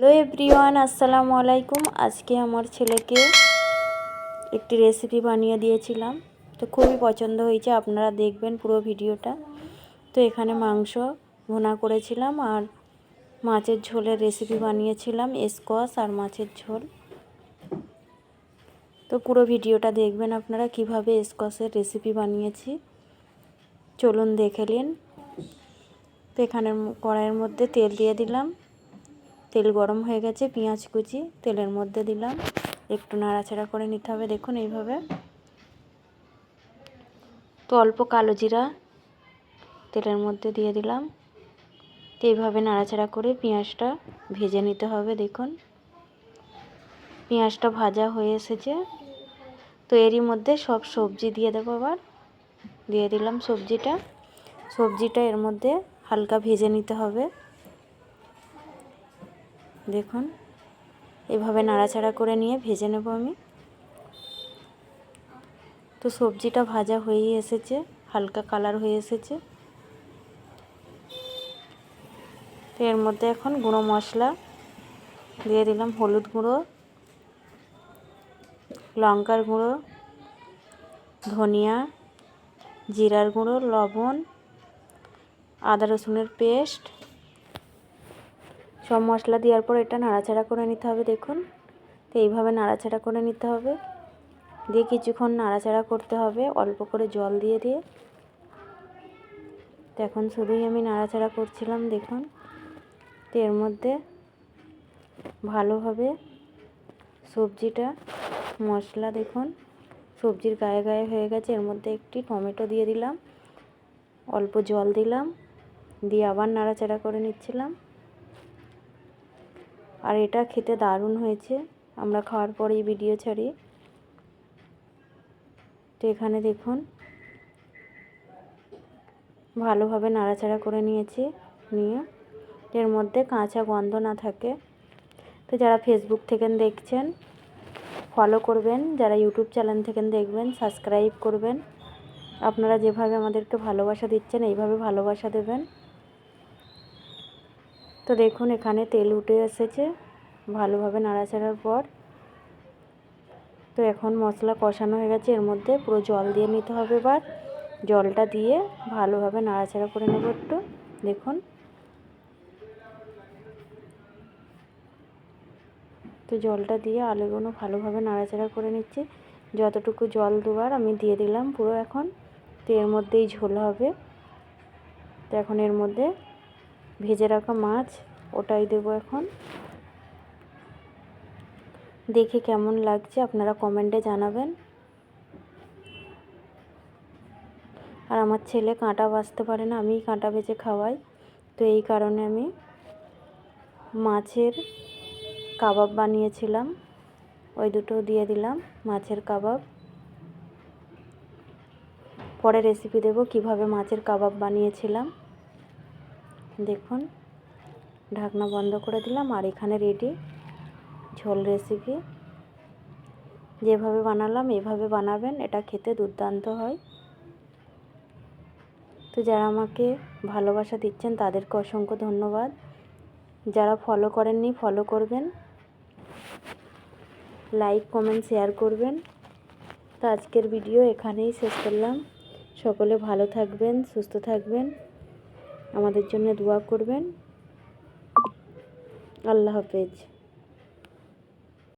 Hello everyone, আসসালামু আলাইকুম। আজকে আমার ছেলেকে একটি রেসিপি বানিয়ে দিয়েছিলাম, তো খুবই পছন্দ হয়েছে। আপনারা দেখবেন পুরো ভিডিওটা। তো এখানে মাংস ভুনা করেছিলাম আর মাছের ঝোলের রেসিপি বানিয়েছিলাম, স্কোয়াশ আর মাছের ঝোল। তো পুরো ভিডিওটা দেখবেন আপনারা কিভাবে স্কোয়াশের রেসিপি বানিয়েছি। চলুন দেখে নিন। তো এখানে কড়াইয়ের মধ্যে তেল দিয়ে দিলাম। তেল গরম হয়ে গেছে, পেঁয়াজ কুচি তেলের মধ্যে দিলাম, একটু নাড়াচাড়া করে নিতে হবে। দেখুন এইভাবে। তো অল্প কালো জিরা তেলের মধ্যে দিয়ে দিলাম। তো এইভাবে নাড়াচাড়া করে পেঁয়াজটা ভেজে নিতে হবে। দেখুন পেঁয়াজটা ভাজা হয়ে এসেছে। তো এরই মধ্যে সব সবজি দিয়ে দেবো। আবার দিয়ে দিলাম সবজিটা এর মধ্যে হালকা ভেজে নিতে হবে। দেখুন এভাবে নাড়াচাড়া করে নিয়ে ভেজে নেব আমি। তো সবজিটা ভাজা হয়েই এসেছে, হালকা কালার হয়ে এসেছে। তো এর মধ্যে এখন গুঁড়ো মশলা দিয়ে দিলাম, হলুদ গুঁড়ো, লঙ্কার গুঁড়ো, ধনিয়া, জিরার গুঁড়ো, লবণ, আদা রসুনের পেস্ট, সব মশলা দেওয়ার পর এটা নাড়াচাড়া করে নিতে হবে। দেখুন তো এইভাবে নাড়াচাড়া করে নিতে হবে। দিয়ে কিছুক্ষণ নাড়াচাড়া করতে হবে অল্প করে জল দিয়ে দিয়ে। তো এখন শুধুই আমি নাড়াচাড়া করছিলাম। দেখুন তো এর মধ্যে ভালোভাবে সবজিটা মশলা দেখুন সবজির গায়ে গায়ে হয়ে গেছে। এর মধ্যে একটি টমেটো দিয়ে দিলাম, অল্প জল দিলাম, দিয়ে আবার নাড়াচাড়া করে নিচ্ছিলাম। আর এটা খেতে দারুণ হয়েছে। আমরা খাওয়ার পরেই ভিডিও ছাড়ি। তো এখানে দেখুন ভালোভাবে নাড়াচাড়া করে নিয়েছি। নিয়ে এর মধ্যে কাঁচা গন্ধ না থাকে। তো যারা ফেসবুক থেকে দেখছেন ফলো করবেন, যারা ইউটিউব চ্যানেল থেকে দেখবেন সাবস্ক্রাইব করবেন। আপনারা যেভাবে আমাদেরকে ভালোবাসা দিচ্ছেন এইভাবে ভালোবাসা দেবেন। তো দেখুন এখানে তেল উঠে এসেছে ভালোভাবে নাড়াচাড়ার পর। তো এখন মশলা কষানো হয়ে গেছে, এর মধ্যে পুরো জল দিয়ে নিতে হবে। এবার জলটা দিয়ে ভালোভাবে নাড়াচাড়া করে নেব একটু। দেখুন তো জলটা দিয়ে আলুগুলো ভালোভাবে নাড়াচাড়া করে নিচ্ছি। যতটুকু জল দেওয়ার আমি দিয়ে দিলাম পুরো এখন। তো এর মধ্যেই ঝোল হবে। তো এখন এর মধ্যে ভেজে রাখা মাছ ওটাই দেবো এখন। দেখে কেমন লাগছে আপনারা কমেন্টে জানাবেন। আর আমার ছেলে কাঁটা বাছতে পারে না, আমিই কাঁটা বেছে খাওয়াই। তো এই কারণে আমি মাছের কাবাব বানিয়েছিলাম, ওই দুটো দিয়ে দিলাম মাছের কাবাব। পরে রেসিপি দেব কিভাবে মাছের কাবাব বানিয়েছিলাম। দেখুন ঢাকনা বন্ধ করে দিলাম। আর এখানে রেডি ঝোল রেসিপি। যেভাবে বানালাম এভাবে বানাবেন, এটা খেতে দুর্দান্ত হয়। তো যারা আমাকে ভালোবাসা দিচ্ছেন তাদেরকে অসংখ্য ধন্যবাদ। যারা ফলো করেননি ফলো করবেন, লাইক কমেন্ট শেয়ার করবেন। তো আজকের ভিডিও এখানেই শেষ করলাম। সকলে ভালো থাকবেন, সুস্থ থাকবেন, আমাদের জন্য দোয়া করবেন। আল্লাহ হাফেজ।